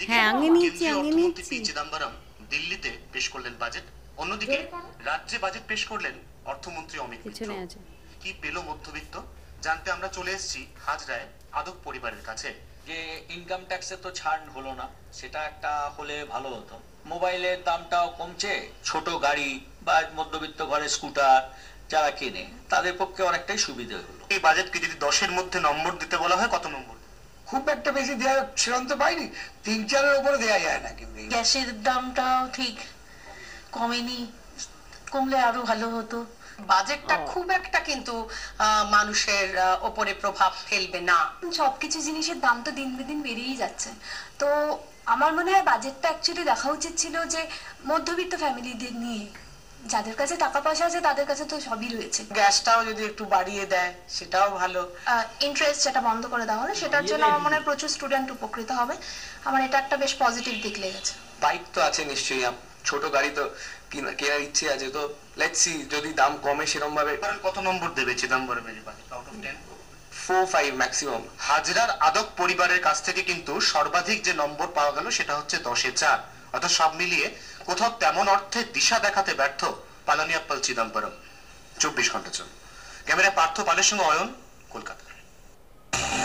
একদিকে হ্যাঁ আঙে নিচ্ছি কেন্দ্রীয় আঙে অর্থমন্ত্রী নিচ্ছি। পি চিদম্বরম দিল্লিতে পেশ করলেন বাজেট, অন্যদিকে রাজ্যে বাজেট পেশ করলেন অর্থমন্ত্রী অমিত মিত্র। পেছনে আছে। কি পেল মধ্যবিত্ত জানতে আমরা চলে এসেছি হাজরায় আদক পরিবারের কাছে। যে ইনকাম ট্যাক্সে তো ছাড় হলো না, সেটা একটা হলে ভালো হতো। মোবাইলের দামটাও কমছে, ছোট গাড়ি বা মধ্যবিত্ত ঘরে স্কুটার যারা কেনে তাদের পক্ষে অনেকটাই সুবিধা হলো। এই বাজেটকে যদি 10-এর মধ্যে নম্বর দিতে বলা হয় কত নম্বর? খুব একটা বেশি দেওয়ার সেরকম তো পাইনি, 3-4-এর উপরে দেওয়া যায় না। কিন্তু গ্যাসের দামটাও ঠিক কমেনি, কমলে আরো ভালো হতো। বাজেটটা খুব একটা কিন্তু মানুষের ওপরে প্রভাব ফেলবে না। সবকিছু জিনিসের দাম তো দিন দিন বেড়েই যাচ্ছে। তো আমার মনে হয় বাজেটটা অ্যাকচুয়ালি দেখা উচিত ছিল যে মধ্যবিত্ত ফ্যামিলিদের নিয়ে, যাদের কাছে টাকা পয়সা আছে তাদের কাছে তো সবই রয়েছে। গ্যাসটাও যদি একটু বাড়িয়ে দেয় সেটাও ভালো। ইন্টারেস্ট যেটা বন্ধ করে দেওয়া হলো সেটার জন্য আমার মনে হয় প্রচুর স্টুডেন্ট উপকৃত হবে। আমার এটা একটা বেশ পজিটিভ দিক লেগেছে। বাইক তো আছে নিশ্চয়ই, ছোট গাড়ি তো কেনার ইচ্ছে আছে, তো লেটস সি যদি দাম কমে সেরকম ভাবে। কত নম্বর দেবে চিদম্বরমের বাজেট আউট অফ 10? 4-5 ম্যাক্সিমাম। হাজরার আদক পরিবারের কাছ থেকে কিন্তু সর্বাধিক যে নম্বর পাওয়া গেল সেটা হচ্ছে 10-এ 4। অর্থাৎ সব মিলিয়ে কোথাও তেমন অর্থে দিশা দেখাতে ব্যর্থ পালানিয়াপ্পাল চিদম্বরম। 24 ঘন্টা চল। ক্যামেরায় পার্থ পালের সঙ্গে অয়ন, কলকাতা।